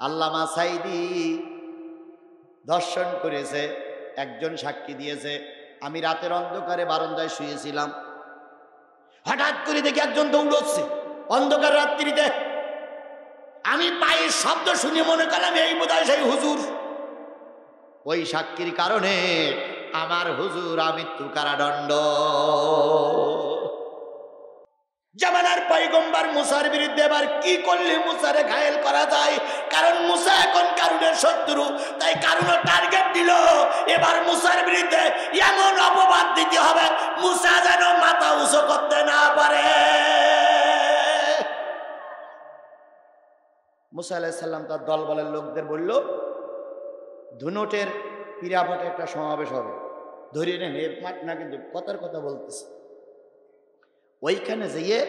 আল্লামা সাঈদী দর্শন করেছে, একজন সাক্ষী দিয়েছে, আমি রাতের অন্ধকারে বারান্দায় শুয়েছিলাম, হঠাৎ করে দেখি একজন দৌড়চ্ছে অন্ধকার রাত্রিতে। আমি পায়ের শব্দ শুনে মনে করলাম এই বোধহয় সেই হুজুর। ওই সাক্ষীর কারণে আমার হুজুর আমৃত্যু কারাদণ্ড। জামানার পয়গম্বর মুসার বিরুদ্ধে এবার কি করলে মুসারে ঘায়েল করা যায়, কারণ মুসা এখন কারুনের শত্রু, তাই কারুনও টার্গেট দিল এবার মুসার বিরুদ্ধে এমন অপবাদ দিতে হবে মুসা যেন মাথা উঁচু করতে না পারে। মুসা আলাইহিস সালাম তার দলবলের লোকদের বলল, ধুনটের পিরামাটে একটা সমাবেশ হবে, ধরিয়ে নেন, এর মাঠ না কিন্তু কথার কথা বলতেছে, ওইখানে যেয়ে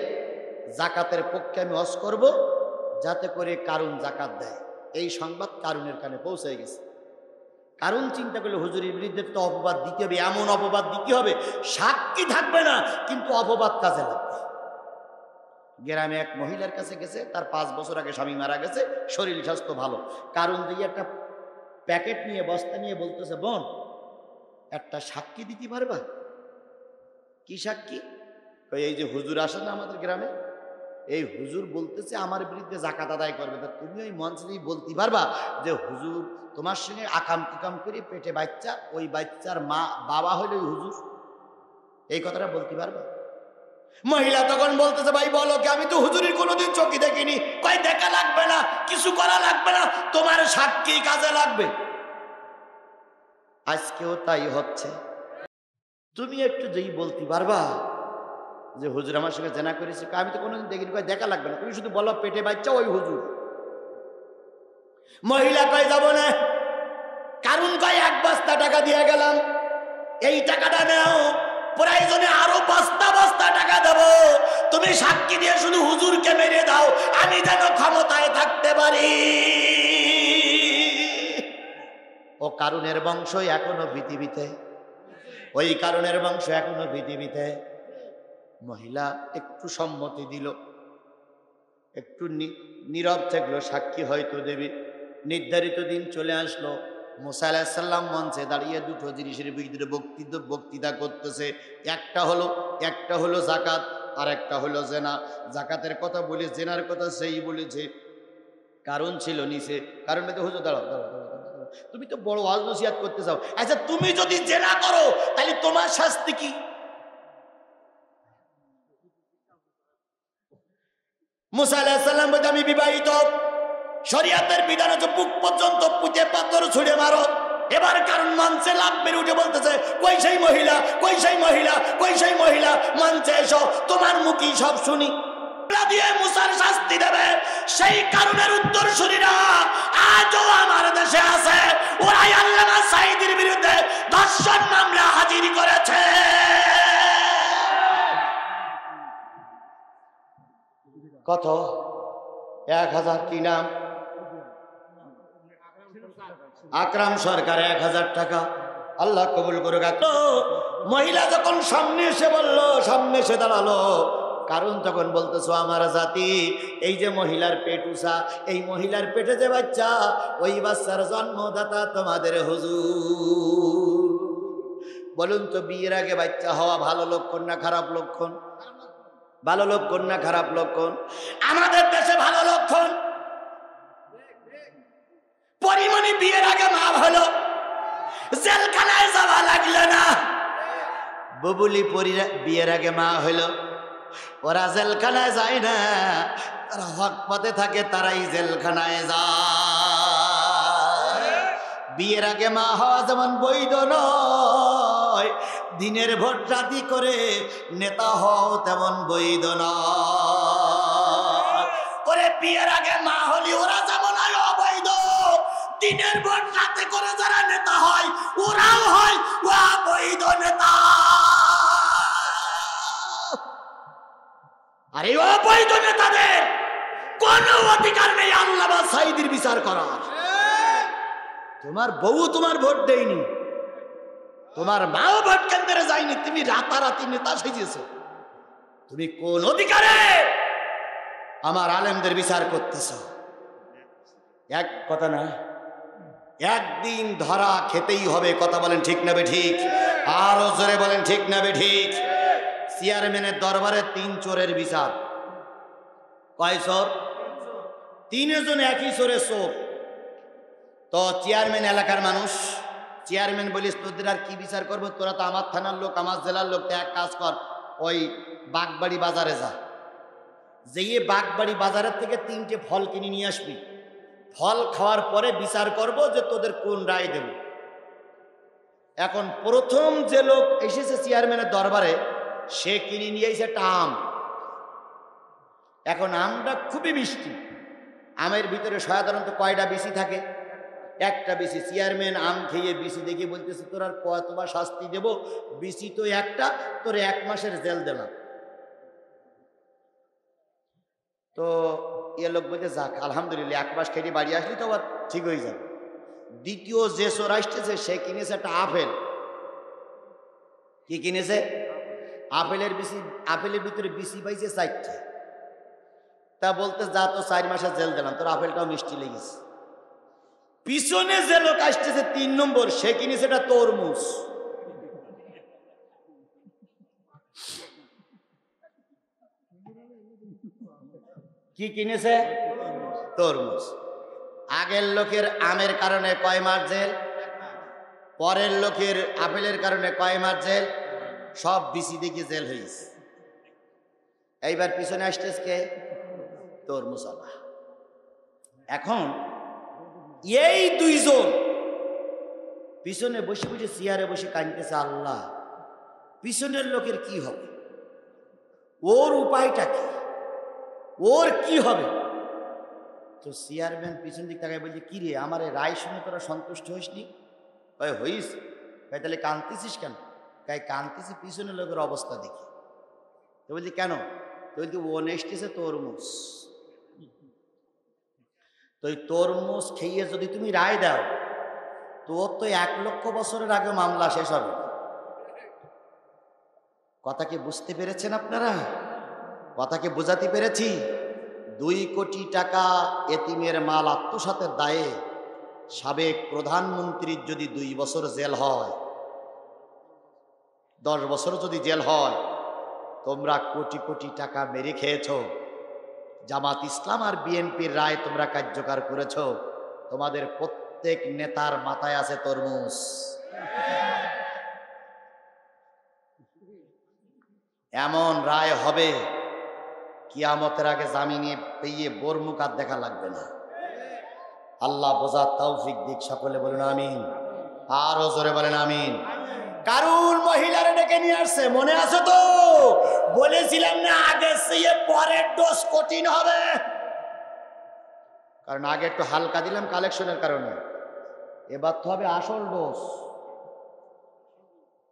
জাকাতের পক্ষে আমি ওয়াজ করব, যাতে করে কারুন জাকাত দেয়। এই সংবাদ কারুনের কানে পৌঁছে গেছে। কারুন চিন্তা করলে হুজুরের বিরুদ্ধে তো অপবাদ দিতে হবে, এমন অপবাদ দিতে হবে সাক্ষী থাকবে না কিন্তু অপবাদ কাজে লাগবে। গ্রামে এক মহিলার কাছে গেছে, তার 5 বছর আগে স্বামী মারা গেছে, শরীর স্বাস্থ্য ভালো। কারুন দিয়ে একটা প্যাকেট নিয়ে বস্তা নিয়ে বলতেছে, বোন একটা সাক্ষী দিতে পারবা? কি সাক্ষী? এই যে হুজুর আসে না আমাদের গ্রামে, এই হুজুর বলতেছে আমার বিরুদ্ধে জাকাত আদায় করবে, তা তুমি ওই মঞ্চে বলতে পারবা যে হুজুর তোমার সঙ্গে আকাম কুকাম করে পেটে বাচ্চা, ওই বাচ্চার মা বাবা হইল ওই হুজুর, এই কথাটা বলতে পারবা? মহিলা তখন বলতেছে, ভাই বলো কি, আমি তো হুজুরের কোনোদিন চোখে দেখিনি। কই দেখা লাগবে না, কিছু করা লাগবে না, তোমার সাক্ষী কাজে লাগবে। আজকেও তাই হচ্ছে। তুমি একটু যেই বলতে পারবা যে হুজুর আমার সঙ্গে জেনা করেছে, আমি তো কোনোদিন দেখিনি, কয় দেখা লাগবে না, তুমি শুধু বলো পেটে বাচ্চা ওই হুজুর। মহিলা কয় যাব না, কারণ কয় 1 বস্তা টাকা দিয়ে গেলাম, এই টাকাটা নাও, প্রয়োজনে আরো বস্তা টাকা দেবো, তুমি সাক্ষী দিয়ে শুধু হুজুরকে মেরে দাও, আমি যেন ক্ষমতায় থাকতে পারি। ও কারুনের বংশ এখনো পৃথিবীতে, ওই কারুনের বংশ এখনো পৃথিবীতে। মহিলা একটু সম্মতি দিল, একটু নীরব থাকলো, সাক্ষী হয়তো দেবে। নির্ধারিত দিন চলে আসলো। মুসা আলাইহিস সালাম মঞ্চে দাঁড়িয়ে দুটো জিনিসের বিরুদ্ধে বক্তৃতা করতেছে। একটা হলো জাকাত, আর একটা হলো জেনা। জাকাতের কথা বলে জেনার কথা সেই বলেছে। কারণ ছিল নিচে, কারণ তো হুজুর দাঁড়াও, তুমি তো বড় ওয়াজ নসিহত করতে চাও, আচ্ছা তুমি যদি জেনা করো তাহলে তোমার শাস্তি কি? মুসা আলাইহিস সালাম বলতে, আমি বিবাহিত, শরিয়াতের বিধান হচ্ছে বুক পর্যন্ত পুঁতে পাথর ছুঁড়ে মারো। এবার কারণ মঞ্চে লাভ বের উঠে বলতেছে, কই সেই মহিলা, কই সেই মহিলা, কই সেই মহিলা, মঞ্চে এসো, তোমার মুখই সব শুনি। দিয়ে মুসার শাস্তি দেবে সেই কারণের উত্তরসূরিরা আজও আমার দেশে আছে। ওরাই আল্লামা সাঈদীর বিরুদ্ধে ধর্ষণ মামলা হাজির করেছে। কত? 1000 কি নাম? আকরাম সরকার, 1000 টাকা। আল্লাহ কবুল করুক। মহিলা যখন সামনে এসে বলল, সামনে এসে দাঁড়ালো, কারণ তখন বলতেছো আমার জাতি, এই যে মহিলার পেট উষা, এই মহিলার পেটে যে বাচ্চা, ওই বাচ্চার জন্মদাতা তোমাদের হুজুর। বলুন তো, বিয়ের আগে বাচ্চা হওয়া ভালো লক্ষণ না খারাপ লক্ষণ? ভালো লক্ষণ না খারাপ লক্ষণ? আমাদের দেশে ভালো লক্ষণ। পরিমণি বিয়ের আগে মা হলো, জেলখানায় যাওয়া লাগলো না। বুবুলি বিয়ের আগে মা হলো, ওরা জেলখানায় যায় না, তারা হক পথে থাকে, তারাই জেলখানায় যায়। বিয়ের আগে মা হওয়া যেমন বৈধ নয়, দিনের ভোট রাতি করে নেতা হওয়াও তেমন বৈধ নয়। ওরে বিয়ের আগে মা হলি ওরা যেমন হয় অবৈধ, দিনের ভোট রাতে করে যারা নেতা হয় ওরাও হয় অবৈধ নেতা। আর এই অবৈধ নেতাদের কোনো অধিকার নেই আল্লামা সাঈদীর বিচার করার। তোমার বউ তোমার ভোট দেয়নি, তোমার মাও ভোট কেন্দ্রে যায়নি, তুমি রাতারাতি নেতা সেজেছো, তুমি কোন অধিকারে আমার আলেমদের বিচার করতেছ? এক কথা না, একদিন ধরা খেতেই হবে। কথা বলেন ঠিক না বেঠিক? আরো জোরে বলেন ঠিক না বেঠিক? চেয়ারম্যানের দরবারে 3 চোরের বিচার। কয় চোর? 3 জন একই চোরের চোর। তো চেয়ারম্যান এলাকার মানুষ, চেয়ারম্যান বলিস তোদের আর কি বিচার করবো, তোরা তো আমার থানার লোক, আমার জেলার লোক, তো এক কাজ কর, ওই বাগবাড়ি বাজারে যা, যেয়ে বাগবাড়ি বাজারের থেকে 3টে ফল কিনে নিয়ে আসবি। ফল খাওয়ার পরে বিচার করব যে তোদের কোন রায় দেব। এখন প্রথম যে লোক এসেছে চেয়ারম্যানের দরবারে, সে কিনে নিয়ে এসে একটা আম। এখন আমটা খুবই মিষ্টি। আমের ভিতরে সাধারণত কয়টা বিচি থাকে? একটা বিচি। চেয়ারম্যান আম খেয়ে বিচি দেখে বলতেছে তোর আর কতবার শাস্তি দেব, বিচি তো একটা, তোর 1 মাসের জেল দিলাম। তো এ লোক বলতে যাক আলহামদুলিল্লাহ, 1 মাস খেটে বাড়ি আসলি তো আবার ঠিক হয়ে যাবে। দ্বিতীয় যে চোর আসতেছে, সে কিনেছে একটা আপেল। কি কিনেছে? আপেলের বিচি। আপেলের ভিতরে বিচি পাইছে 4টে। তা বলতে যা, তো 4 মাসের জেল দিলাম, তোর আপেলটাও মিষ্টি লেগেছে। পিছনে যে লোক আসতেছে 3 নম্বর, সে কিনেছে একটা তরমুজ। কি কিনেছে? তরমুজ। আগের লোকের আমের কারণে কয় মাস জেল, পরের লোকের আপেলের কারণে কয় মাস জেল, সব বিচি দেখে জেল হয়েছে। এইবার পিছনে আসতেছে কে? তরমুজ আলা। এখন এই 2 জন পিছনে বসে বসে চেয়ারে বসে কাঁদতেছে, আল্লাহ পিছনের লোকের কি হবে, ওর উপায়টা কি, ওর কি হবে। তো চেয়ারম্যান পিছন দিক তাকায় বলছে, কি রে, আমার এই রায় শুনে তোরা সন্তুষ্ট হইসনি? কয় হইস। কয় তাহলে কাঁদতেছিস কেন? কয় কাঁদতেছি পিছনের লোকের অবস্থা দেখি। তো বলছি কেন? তো বলছি ও নেসতেছে তরমুজ। তো এই তরমুজ খেয়ে যদি তুমি রায় দাও, তোর তো 1 লক্ষ বছরের আগে মামলা শেষ হবে। কথা কি বুঝতে পেরেছেন আপনারা? কথা কি বোঝাতে পেরেছি? 2 কোটি টাকা এতিমের মাল আত্মসাতের দায়ে সাবেক প্রধানমন্ত্রীর যদি 2 বছর জেল হয়, 10 বছর যদি জেল হয়, তোমরা কোটি কোটি টাকা মেরে খেয়েছ, জামাত ইসলাম আর বিএনপির রায় তোমরা কার্যকর করেছ, তোমাদের প্রত্যেক নেতার মাথায় আছে তরমুজ। এমন রায় হবে, কিয়ামতের আগে জামিনে পেয়ে বোর মুখ আর দেখা লাগবে না। আল্লাহ বোঝার তৌফিক দিক। সকলে বলুন আমিন। আরো জোরে বলেন আমিন। কারুল মহিলারা ডেকে নিয়ে আসছে, মনে আছে তো? বলেছিলাম না আগে চেয়ে পরের ডোজ কঠিন হবে, কারণ আগে একটু হালকা দিলাম কালেকশনের কারণে। এবার তো হবে আসল ডোজ,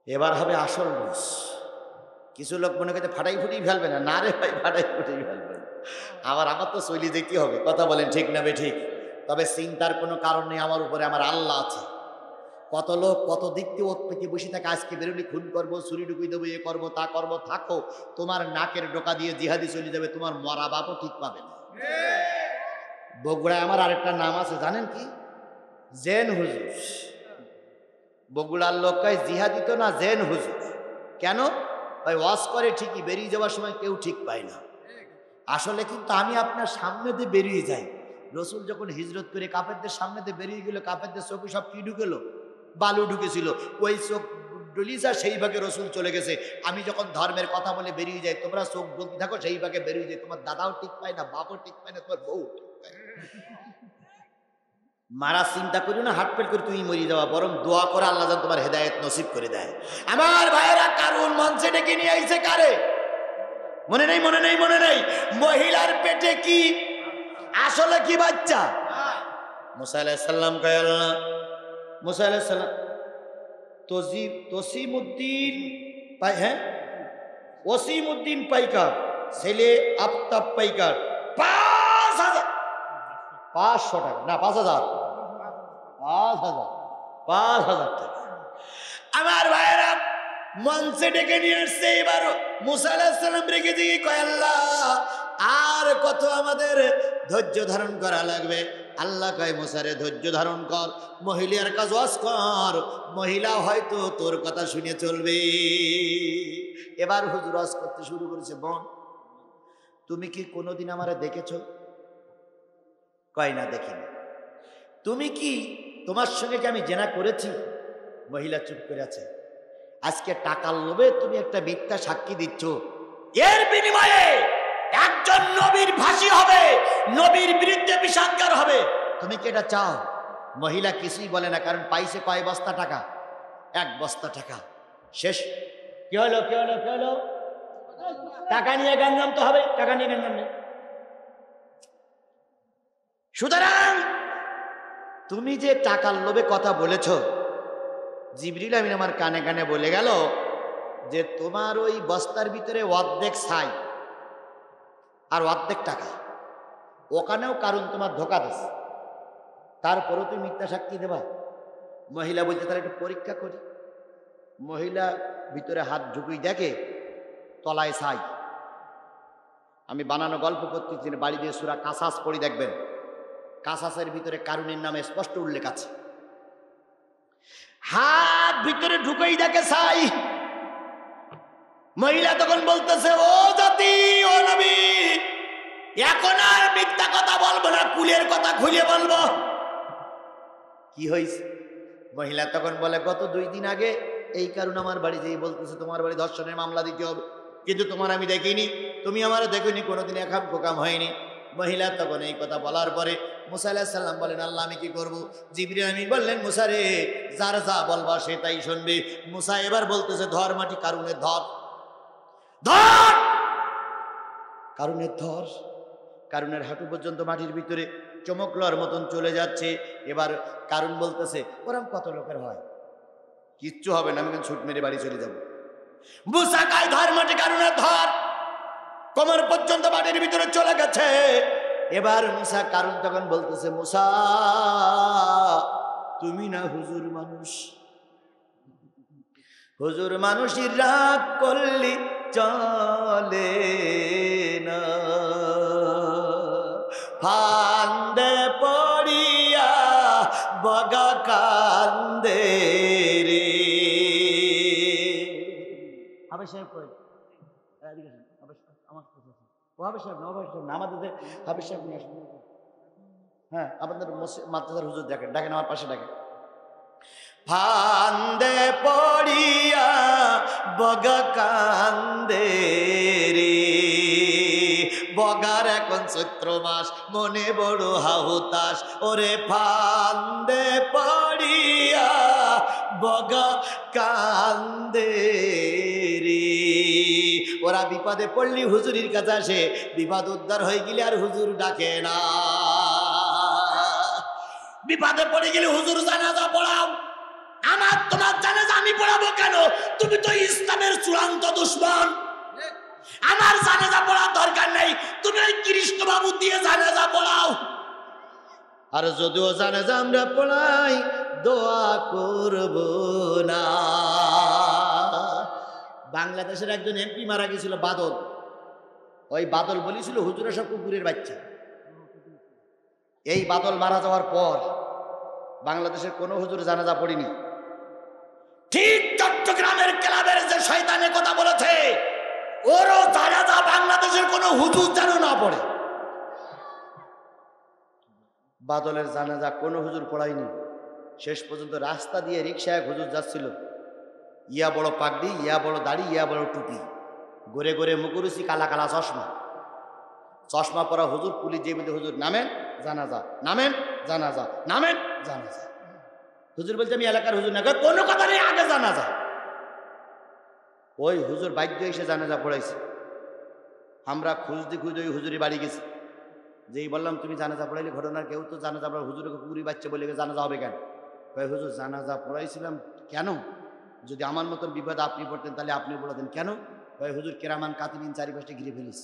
এবার হবে আসল ডোজ। কিছু লোক মনে করতে ফাটাই ফুটিয়ে ফেলবে না, না রে ভাই, ফাটাই ফুটিয়ে ফেলবে না। আবার আমার তো চলি যেতে হবে। কথা বলেন ঠিক না বেঠিক? তবে চিন্তার কোনো কারণ নেই, আমার উপরে আমার আল্লাহ আছে। কত লোক কত দিক দিয়ে ওত পেতে বসে থাকে, আজকে বেরোলি খুন করবো, ছুরি ঢুকিয়ে দেবো, এ করবো তা করবো। থাকো, তোমার নাকের ডোকা দিয়ে জিহাদি চলে যাবে, তোমার মরা বাপও ঠিক পাবে না। বগুড়ায় আমার আরেকটা নাম আছে, জানেন কি? জেন হুজুর। বগুড়ার লোক কয় জিহাদি তো না, জেন হুজুর। কেন? ভাই ওয়াজ করে ঠিকই, বেরিয়ে যাওয়ার সময় কেউ ঠিক পায় না। আসলে কিন্তু আমি আপনার সামনে দিয়ে বেরিয়ে যাই। রসুল যখন হিজরত করে কাফেরদের সামনে দিয়ে বেরিয়ে গেল, কাফেরদের চোখে সব কি ঢুকেল? বালু ঢুকেছিল। ওই চোখ ডলিসা সেই ভাগে রসুল চলে গেছে। আমি যখন ধর্মের কথা বলে বেরিয়ে যাই, তোমরা চোখ বলতে থাকো, সেই ভাগে বেরিয়ে যায়। তোমার দাদাও ঠিক পায় না, বাপও ঠিক পায় না, তোমার বউ ঠিক পায় না। মারা চিন্তা করি না, হাটপেট করে তুমি মরি যাওয়া, বরং দোয়া করে আল্লাহ যেন তোমার হেদায়েত নসিব করে দেয়। আমার ভাইয়েরা, কারুন মঞ্চে ডেকে নিয়ে আইছে কারে? মনে নেই, মনে নেই, মনে নেই? মহিলার পেটে কি আসলে কি বাচ্চা? মুসা আলাইহিস সালাম কয় আল্লাহ, মুসা আলাইহিস সালাম তসিমউদ্দিন পাই, হ্যাঁ ওসিমউদ্দিন পাইকার ছেলে আফতাব পাইকার 5,000 500 টাকা না 5,000 টাকা। আমার ভাইয়েরা মঞ্চে ডেকে নিয়ে আসছে। এবার মুসা আলাইহিস সালাম রেখে দিয়ে কয় আল্লাহ, আর কত আমাদের ধৈর্য ধারণ করা লাগবে। আল্লাহ কয় মুসারে ধৈর্য ধারণ কর, মহিলার কাজ ওয়াজ কর, মহিলা হয়তো তোর কথা শুনে চলবে। এবার হুজুর ওয়াজ করতে শুরু করেছে, বোন তুমি কি কোনোদিন আমারে দেখেছ? কয় না দেখিনি। তুমি কি, তোমার সঙ্গে কি আমি জেনা করেছি? মহিলা চুপ করে আছে। আজকে টাকার লোভে তুমি একটা মিথ্যা সাক্ষী দিচ্ছ, এর বিনিময়ে একজন নবীর ফাঁসি হবে, নবীর বিরুদ্ধে বিষাদগার হবে, তুমি কি এটা চাও? মহিলা কিছুই বলে না, কারণ পাইছে কয় বস্তা টাকা? 1 বস্তা টাকা। শেষ। কি হলো কি হলো কি হলো? টাকা নিয়ে গঞ্জাম তো হবে, টাকা নিয়ে গঞ্জাম নেই। সুতরাং তুমি যে টাকার লোভে কথা বলেছ, জিবরিল আমিন আমার কানে কানে বলে গেল যে তোমার ওই বস্তার ভিতরে অর্ধেক ছাই আর অর্ধেক টাকা, ওখানেও কারণ তোমার ধোকা দিস, তারপরেও তুমি মিথ্যা সাক্ষী দেবা? মহিলা বলছে তাহলে একটু পরীক্ষা করি। মহিলা ভিতরে হাত ঢুকুই দেখে তলায় ছাই। আমি বানানো গল্প করতেছি, বাড়ি দিয়ে সূরা কাসাস পড়ি দেখবেন, কাসাসের ভিতরে কারুনের নামে স্পষ্ট উল্লেখ আছে। হাত ভিতরে ঢুকেই দেখে ছাই। মহিলা তখন বলতেছে, ও জাতি, ও নবী, এখন আর মিথ্যা কথা বলবো না, কুলের কথা খুলে বলবো। কি হয়েছে? মহিলা তখন বলে, গত 2 দিন আগে এই কারণ আমার বাড়ি যেই বলতেছে তোমার বাড়ি ধর্ষণের মামলা দিতে হবে, কিন্তু তোমার আমি দেখিনি, তুমি আমার দেখিনি, কোনোদিন একাম কোকাম হয়নি। মহিলা তখন এই কথা বলার পরে মুসা আলাইহিস সালাম বলেন, আল্লাহ আমি কি করব? জিবরিল আমিন বললেন, মুসা রে, যার যা বলবা সে তাই শুনবে। মুসা এবার বলতেছে, ধর মাটি কারুনের ধর, ধর কারুনের ধর। কারুনের হাঁটু পর্যন্ত মাটির ভিতরে চমকলার মতন চলে যাচ্ছে। এবার কারুন বলতেছে, ওরম কত লোকের হয়, কিচ্ছু হবে না, আমি কিন্তু ছুট মেরে বাড়ি চলে যাব। মুসা কায় ধর মাটি কারুনের ধর, কোমর পর্যন্ত মাটির ভিতরে চলে গেছে। এবার মুসা, কারুন তখন বলতেছে, মুসা তুমি না হুজুর মানুষ, হুজুর মানুষই রাগ করলি চলে না, ফান্দে পড়িয়া বগা কান্দে রে। আবে সাহেব কই? আমাদের হ্যাঁ, আপনাদের মাদ্রাসার হুজুর দেখেন, ডাকেন আমার পাশে ডাকেন। ফান্দে পড়িয়া বগা কান্দে রে, বগার এখন চৈত্র মাস, মনে বড় হাহুতাস, ওরে ফান্দে পড়িয়া বগা কান্দে রে। ওরা বিপদে পড়লি হুজুরির কাছে আসে, বিপদ উদ্ধার হয়ে গেলে আর হুজুর ডাকে না। বিপদে পড়ে গেলে হুজুর জানাজা পড়াও, আমার তোমার জানাজা আমি পড়াবো কেন? তুমি তো ইসলামের চূড়ান্ত দুশমন, আমার জানাজা পড়ার দরকার নেই, তুমি ওই কৃষ্ণ বাবু দিয়ে জানাজা পড়াও। আর যদিও জানাজা আমরা পড়াই, দোয়া করব না। বাংলাদেশের একজন এমপি মারা গেছিল, বাদল। ওই বাদল বলেছিল হুজুরা সব কুকুরের বাচ্চা। এই বাদল মারা যাওয়ার পর বাংলাদেশের কোনো হুজুর জানাজা পড়িনি। ঠিক চট্টগ্রামের ক্লাবের যে শয়তানের কথা বলেছে, ওরও জানাজা বাংলাদেশের কোনো হুজুর যেন না পড়ে। বাদলের জানাজা কোনো হুজুর পড়ায়নি। শেষ পর্যন্ত রাস্তা দিয়ে রিক্সায় হুজুর যাচ্ছিল, ইয়া বড় পাগড়ি, ইয়া বড় দাড়ি, ইয়া বড় টুপি, গোরে গোরে মুখরুচি, কালা কালা চশমা, চশমা পরা হুজুর। পুলিশ যে বলতে, হুজুর নামেন জানাজা, নামেন জানাজা, নামেন জানাজা। হুজুর বলছে, আমি এলাকার হুজুর না, কোনো কথা নেই, আগে জানাজা। ওই হুজুর বাধ্য এসে জানাজা পড়াইছে। আমরা খুঁজতে খুঁজতে ওই হুজুরি বাড়ি গেছি। যেই বললাম তুমি জানাজা পড়াইলে, ঘটনার কেউ তো জানাজা পড়া, হুজুরকে কুকুরি বাচ্চা বলে জানাজা হবে কেন? কয় হুজুর জানাজা পড়াইছিলাম। কেন? যদি আমার মতন বিপদ আপনি পড়তেন তাহলে আপনি পড়াতেন। কেন? কয় হুজুর কেরামান কাতিবিন চারিপাশে ঘিরে ফেলিস,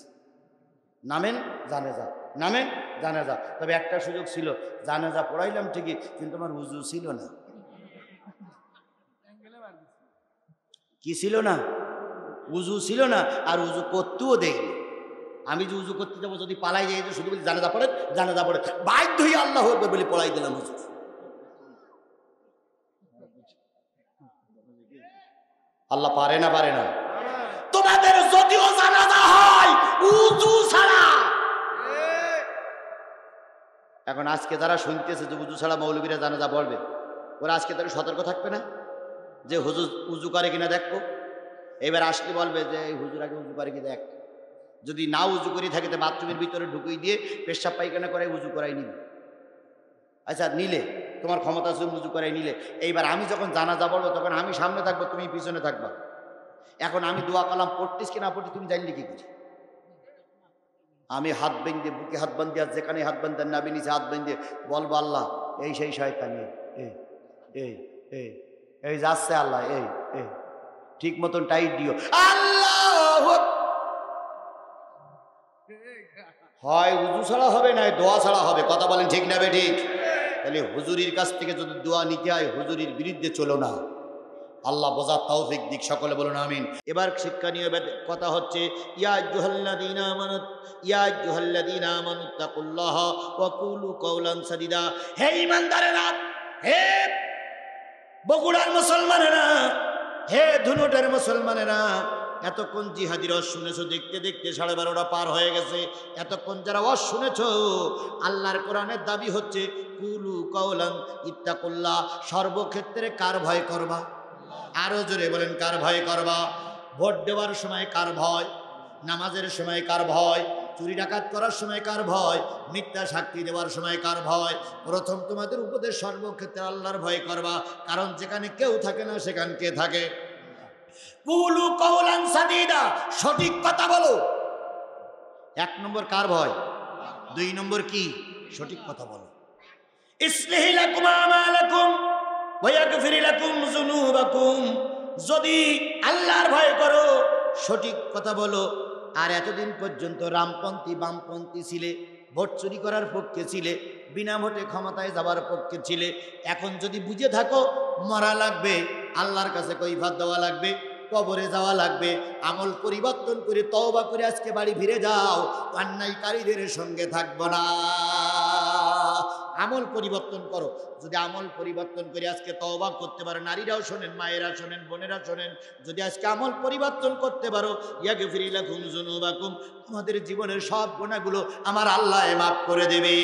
নামেন জানাজা, নামেন জানাজা। তবে একটা সুযোগ ছিল, জানাজা পড়াইলাম ঠিকই, কিন্তু আমার হুজুর ছিল না। কি ছিল না? উজু ছিল না, আর উজু করতেও দেখি। আমি যে উজু করতে যাবো যদি পালাই যাই শুধু বলি জানাজা পড়ে বাধ্য হয়ে আল্লাহ হবে বলে পড়াই দিলাম হুজুর। আল্লাহ পারে না পারে না? তোমাদের যদিও জানাজা হয় উজু ছাড়া। এখন আজকে যারা শুনতেছে যে উজু ছাড়া মৌলবীরা জানাজা পড়বে, ওরা আজকে তারা সতর্ক থাকবে না যে হুজুর উজু করে কিনা দেখো। এবার আসলে বলবে যে হুজুর আগে উজু করে কি দেখ। যদি না উজু করে থাকে তো বাথরুমের ভিতরে ঢুকিয়ে দিয়ে পেশাব পায়খানা করাই উজু করাই নিবে। আচ্ছা নিলে তোমার ক্ষমতা আছে উজু করাই নিলে, এইবার আমি যখন জানাজা পড়বো তখন আমি সামনে থাকবো, তুমি পিছনে থাকবা। এখন আমি দোয়া কালাম পড়তিস কি না পড়তি তুমি জানলে কি করি? আমি হাত বেঁধে বুকে হাত বান্ধি আর যেখানে হাত বান্ধেন নাবি নিচে হাত বেঁধে বলবো আল্লাহ এই সেই শয়তানি এই এই এই এই যাচ্ছে আল্লাহ এই এই ঠিক মতন টাইট দিও আল্লাহ। হয় উজু ছাড়া হবে না দোয়া ছাড়া হবে, কথা বলেন ঠিক না বেঠিক? তাহলে হুজুরির কাছ থেকে যদি দোয়া নিতে হয় হুজুরির বিরুদ্ধে চলো না। আল্লাহ বোঝার তৌফিক দিক, সকলে বলুন আমিন। এবার শিক্ষণীয় কথা হচ্ছে ইয়া আইয়ুহাল্লাযীনা আমানু তাকুল্লাহ ওয়া কুলু কাওলান সাদীদা। হে ঈমানদারেরা, হে বগুড়ার মুসলমানেরা, হে ধুনুটের মুসলমানেরা, এতক্ষণ জিহাদির ওয়াজ শুনেছো, দেখতে দেখতে 12:30 পার হয়ে গেছে। এতক্ষণ যারা ওয়াজ শুনেছো, আল্লাহর কোরআনের দাবি হচ্ছে কুলু কাওলান ইত্তাকুল্লাহ। সর্বক্ষেত্রে কার ভয় করবা? আরো জোরে বলেন, কার ভয় করবা? ভোট দেওয়ার সময় কার ভয়? নামাজের সময় কার ভয়? চুরি ডাকাত করার সময় কার ভয়? মিথ্যা সাক্ষী দেওয়ার সময় কার ভয়? প্রথম তোমাদের উপদেশ সর্বক্ষেত্রে আল্লাহর ভয় করবা, কারণ যেখানে কেউ থাকে না সেখানে কে থাকে? কুলু কাওলান সাদীদা, সঠিক কথা বলো। 1 নম্বর কার ভয়? 2 নম্বর কি? সঠিক কথা বলো। ইসলিহি লাকুম আমালাকুম ওয়া ইয়াগফির লাকুম যুনুবাকুম। যদি আল্লাহর ভয় করো, সঠিক কথা বলো। আর এতদিন পর্যন্ত রামপন্থী বামপন্থী ছিলে, ভোট চুরি করার পক্ষে ছিলে, বিনা ভোটে ক্ষমতায় যাবার পক্ষে ছিলে, এখন যদি বুঝে থাকো মরা লাগবে, আল্লাহর কাছে কৈফিয়ত দেওয়া লাগবে, কবরে যাওয়া লাগবে, আমল পরিবর্তন করে তওবা করে আজকে বাড়ি ফিরে যাও, অন্যায়কারীদের সঙ্গে থাকবো না। আমল পরিবর্তন করো। যদি আমল পরিবর্তন করে আজকে তওবা করতে পারো, নারীরাও শোনেন, মায়েরা শোনেন, বোনেরা শোনেন, যদি আজকে আমল পরিবর্তন করতে পারো, ইয়াগফির লাকুম যুনুবাকুম, আমাদের জীবনের সব গুনাহগুলো আমার আল্লাহ মাফ করে দেবে।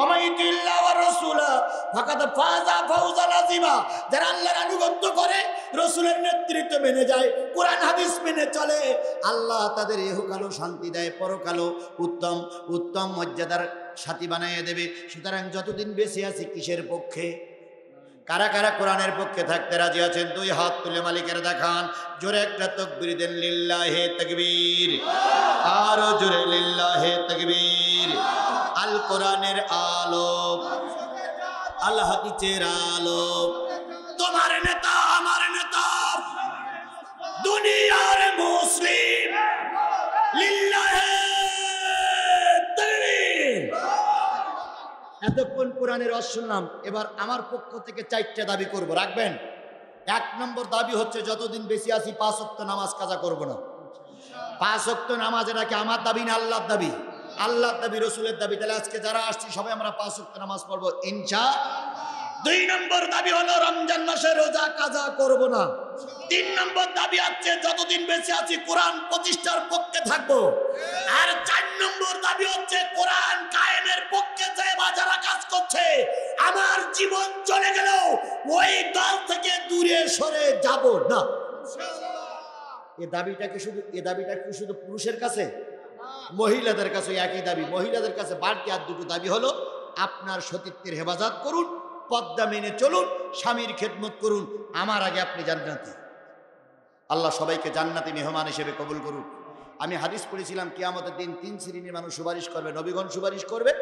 ওমাইতিল্লাহ ওয়া রাসূলা ফাকাদ ফাযা ফাওজান আযীমা। যারা আল্লাহর আনুগত্য করে, রাসূলের নেতৃত্ব মেনে যায়, কোরআন হাদিস মেনে চলে, আল্লাহ তাদের ইহকালও শান্তি দেয়, পরকালও উত্তম উত্তম মর্যাদার সাথী বানাইয়া দেবে। সুতরাং যতদিন বেঁচে আছি কিসের পক্ষে? কারা কারা কোরআনের পক্ষে থাকতে রাজি আছেন? 2 হাত তুলে মালিকের দেখান। জোরে একটা তাকবীর দেন, লিল্লাহি তাকবীর। আরো জোরে লিল্লাহি তাকবীর। আল কোরআনের আলো, আল হাদিসের আলো, তোমার নেতা আমার নেতা, দুনিয়ার মুসলিম, লিল্লাহি তাকবীর। এতক্ষণ কোরআনের ওয়াজ শুনলাম, এবার আমার পক্ষ থেকে 4টা দাবি করব, রাখবেন। 1 নম্বর দাবি হচ্ছে যতদিন বেশি আছি 5 ওয়াক্ত নামাজ কাজা করব না। 5 ওয়াক্ত নামাজ, এটা কি আমার দাবি না আল্লাহর দাবি? আল্লাহর দাবি, রাসূলের দাবি। তাহলে আজকে যারা আসছি সবাই আমরা 5 ওয়াক্ত নামাজ পড়বো ইনশাআল্লাহ। 2 নম্বর দাবি হলো রমজান মাসে রোজা কাজা করব না। 3 নম্বর দাবি হচ্ছে যতদিন বেঁচে আছি কোরআন প্রতিষ্ঠার পক্ষে থাকবো। আর 4 নম্বর দাবি হচ্ছে কোরআন কায়েমের পক্ষে যে যারা কাজ করছে, আমার জীবন চলে গেলেও ওই দল থেকে দূরে সরে যাব না। এই দাবিটা কি শুধু পুরুষের কাছে? মহিলাদের কাছে একই দাবি। মহিলাদের কাছে বাড়তি আর 2টো দাবি হলো, আপনার সতীত্বের হেফাজত করুন, পর্দা মেনে চলুন, স্বামীর খেদমত করুন, আমার আগে আপনি জান্নাতি। আল্লাহ সবাইকে জান্নাতি মেহমান হিসেবে কবুল করুন। আমি হাদিস পড়েছিলাম, কিয়ামতের দিন 3 শ্রেণীর মানুষ সুপারিশ করবে। নবীগণ সুপারিশ করবে,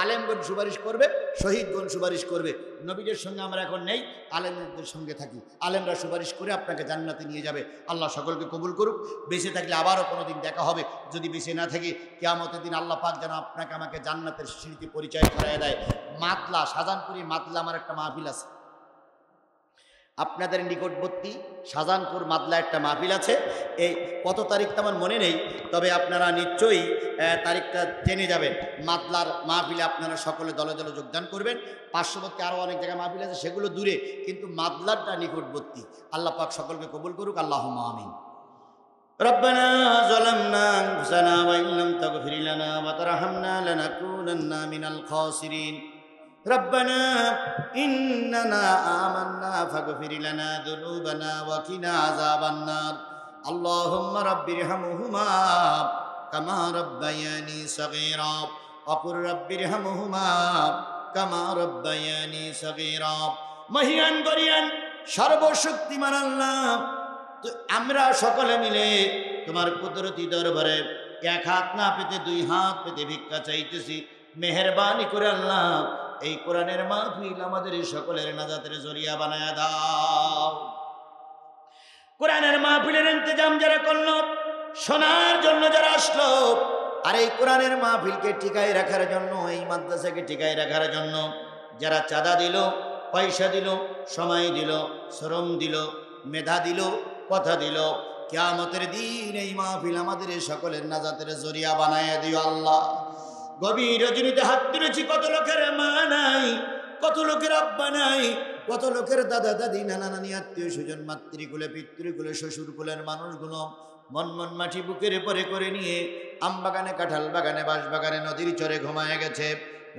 আলেমগণ সুপারিশ করবে, শহীদগণ সুপারিশ করবে। নবীদের সঙ্গে আমরা এখন নেই, আলেমদের সঙ্গে থাকি। আলেমরা সুপারিশ করে আপনাকে জান্নাতে নিয়ে যাবে। আল্লাহ সকলকে কবুল করুক। বেঁচে থাকলে আবারও কোনোদিন দেখা হবে, যদি বেঁচে না থাকি কিয়ামতের দিন আল্লাহ পাক যেন আপনাকে আমাকে জান্নাতের স্মৃতি পরিচয় করায় দেয়। মাতলা, শাহজাহানপুরি মাতলা আমার একটা মাহফিল আছে। আপনাদের নিকটবর্তী শাহজাহানপুর মাদলা একটা মাহফিল আছে। এই কত তারিখ তো আমার মনে নেই, তবে আপনারা নিশ্চয়ই তারিখটা জেনে যাবেন। মাদলার মাহফিলে আপনারা সকলে দলে দলে যোগদান করবেন। পার্শ্ববর্তী আরও অনেক জায়গায় মাহফিল আছে, সেগুলো দূরে, কিন্তু মাদলারটা নিকটবর্তী। আল্লাহ পাক সকলকে কবুল করুক, আল্লাহুম্মা আমিন। ربنا ظلمنا أنفسنا وإن لم تغفر لنا وترحمنا لنكونن من الخاسرين ربنا إننا آمنا فاغفر لنا ذنوبنا وقنا عذاب النار اللهم رب ارحمهما كما ربياني صغيرا وقل رب ارحمهما كما ربياني صغيرا মহিয়ান গরিয়ান সর্বশক্তিমান আল্লাহ, আমরা সকলে মিলে তোমার কুদরতি দরবারে এক হাত না পেতে দুই হাত পেতে ভিক্ষা চাইতেছি। মেহেরবানি করে আল্লাহ এই কোরআনের মাহফিল আমাদের সকলের নাজাতের জরিয়া বানায়া দাও। কোরআনের মাহফিলের ইন্তজাম যারা করলো, শোনার জন্য যারা আসলো, আর এই কোরআনের মাহফিলকে টিকায় রাখার জন্য, এই মাদ্রাসাকে টিকায় রাখার জন্য যারা চাঁদা দিল, পয়সা দিল, সময় দিল, শ্রম দিল, মেধা দিল, কথা দিল, কিয়ামতের দিন এই মাহফিল আমাদের সকলের নাজাতের জরিয়া বানায়া দিও আল্লাহ। গভীর রজনীতে হাত তুলেছি, কত লোকের মা নাই, কত লোকের আব্বা নাই, কত লোকের দাদা দাদি নানা নানি আত্মীয় স্বজন মাতৃকুলে পিতৃকুলে শ্বশুরকুলের মানুষগুলো মন মন মাটি বুকের পরে করে নিয়ে আম বাগানে, কাঁঠাল বাগানে, বাঁশ বাগানে, নদীর চরে ঘুমায় গেছে।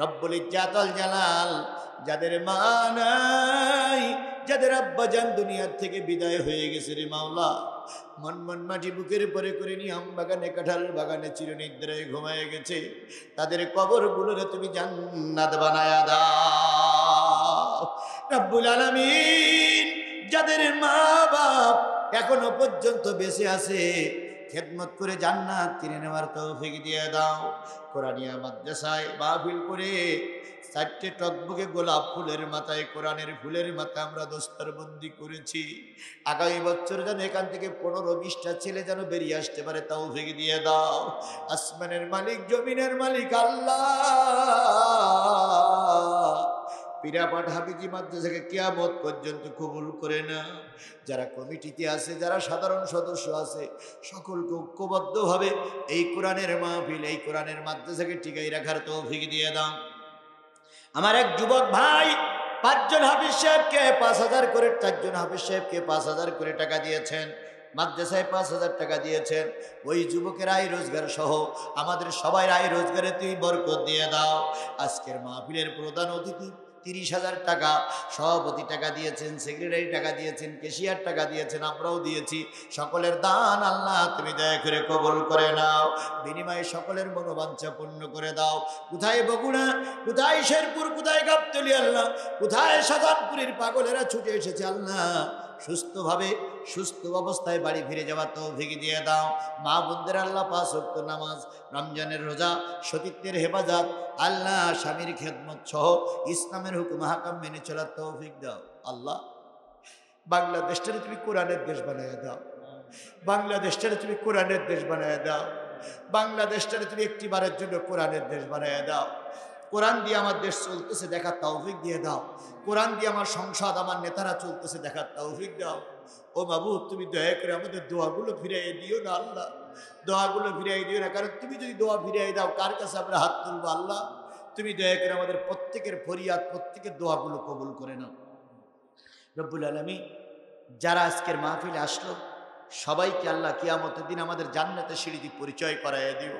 রব্বুল ইজ্জাত ওয়াল জালাল যাদের মা নাই, যাদের আব্বা জান দুনিয়ার থেকে বিদায় হয়ে গেছে রে মাওলা, মন মন মাটি বুকের পরে করে নিয়ে আম বাগানে, কাঁঠাল বাগানে চিরনিদ্রায় ঘুমায় গেছে, তাদের কবরগুলোরে তুমি জান্নাত বানায়া দাও রব্বুল আলামিন। যাদের মা বাপ এখনো পর্যন্ত বেঁচে আছে, খেদমত করে জান্নাত কিনে নেওয়ার তৌফিক দিয়ে দাও। কোরআনিয়া মাদ্রাসায় মাহফিল করে 4টে টকবকে গোলাপ ফুলের মাথায়, কোরআনের ফুলের মাথায় আমরা দস্তরবন্দি করেছি। আগামী বছর যেন এখান থেকে 15-20টা ছেলে যেন বেরিয়ে আসতে পারে তৌফিক দিয়ে দাও। আসমানের মালিক, জমিনের মালিক আল্লাহ, পীরাপাঠ হাফিজি মাদ্রাসাকে কিয়ামত পর্যন্ত কবুল করে না। যারা কমিটিতে আছে, যারা সাধারণ সদস্য আছে, সকলকে ঐক্যবদ্ধভাবে এই কোরআনের মাহফিল, এই কোরআনের মাদ্রাসাকে টিকাই রাখার তৌফিক দিয়ে দাও। আমার এক যুবক ভাই 5 জন হাফিজ সাহেবকে 5,000 করে, 4 জন হাফিজ সাহেবকে 5,000 করে টাকা দিয়েছেন, মাদ্রাসায় 5,000 টাকা দিয়েছেন। ওই যুবকের আয় রোজগার সহ আমাদের সবাই আয় রোজগারে তুই বরকত দিয়ে দাও। আজকের মাহফিলের প্রধান অতিথি 30,000 টাকা, সভাপতি টাকা দিয়েছেন, সেক্রেটারি টাকা দিয়েছেন, ক্যাশিয়ার টাকা দিয়েছেন, আমরাও দিয়েছি। সকলের দান আল্লাহ তুমি দয়া করে কবুল করে নাও, বিনিময়ে সকলের মনোবাঞ্ছা পূর্ণ করে দাও। কোথায় বগুড়া, কোথায় শেরপুর, কোথায় গাবতলী আল্লাহ, কোথায় শাহজাহানপুরের পাগলেরা ছুটে এসেছে আল্লাহ, সুস্থভাবে সুস্থ অবস্থায় বাড়ি ফিরে যাওয়ার তৌফিক দিয়ে দাও। মা বোনদের আল্লাহ 5 ওয়াক্ত নামাজ, রমজানের রোজা, সতীত্বের হেফাজত, আল্লাহ স্বামীর খেদমত সহ ইসলামের হুকুম হাকাম মেনে চলার তৌফিক দাও আল্লাহ। বাংলাদেশটারে তুমি কোরআনের দেশ বানায় দাও, বাংলাদেশটারে তুমি কোরআনের দেশ বানায় দাও, বাংলাদেশটারে তুমি একটিবারের জন্য কোরআনের দেশ বানায় দাও। কোরআন দিয়ে আমার দেশ চলতেছে দেখার তৌফিক দিয়ে দাও, কোরআন দিয়ে আমার সংসদ, আমার নেতারা চলতেছে দেখার তৌফিক দাও। ও মাবুদ, তুমি দয়া করে আমাদের দোয়াগুলো ফিরিয়ে দিও না আল্লাহ, দোয়াগুলো ফিরিয়ে দিও না, কারণ তুমি যদি দোয়া ফিরিয়ে দাও কার কাছে আমরা হাত তুলবো আল্লাহ। তুমি দয়া করে আমাদের প্রত্যেকের ফরিয়াদ, প্রত্যেকের দোয়াগুলো কবুল করে নাও রব্বুল আলামিন। যারা আজকের মাহফিলে আসলো সবাইকে আল্লাহ কিয়ামতের দিন আমাদের জান্নাতের সিঁড়িতে পরিচয় করাইয়া দিও,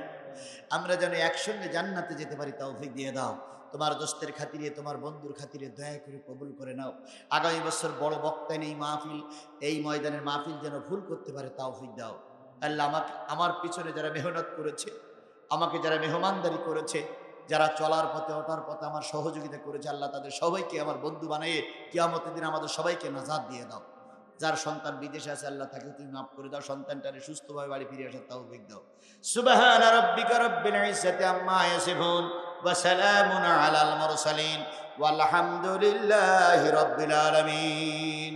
আমরা যেন একসঙ্গে জান্নাতে যেতে পারি তৌফিক দিয়ে দাও। তোমার দোস্তের খাতিরে, তোমার বন্ধুর খাতিরে দয়া করে কবুল করে নাও। আগামী বছর বড় বক্তা নেই মাহফিল, এই ময়দানের মাহফিল যেন ভুল করতে পারে তৌফিক দাও আল্লাহ। আমার পিছনে যারা মেহনত করেছে, আমাকে যারা মেহমানদারি করেছে, যারা চলার পথে ওঠার পথে আমার সহযোগিতা করেছে আল্লাহ, তাদের সবাইকে আমার বন্ধু বানিয়ে কিয়ামতের দিন আমাদের সবাইকে নাজাত দিয়ে দাও। যার সন্তান বিদেশে আছে আল্লাহ তাকে তুমি মাফ করে দাও, সন্তানটারে সুস্থভাবে বাড়ি ফিরে আসার তৌফিক দাও। সুবহানা রাব্বিকা রাব্বিল ইজ্জাতি আম্মা ইয়াসিফুন ওয়া সালামুন আলাল মুরসালিন ওয়াল হামদুলিল্লাহি রাব্বিল আলামিন।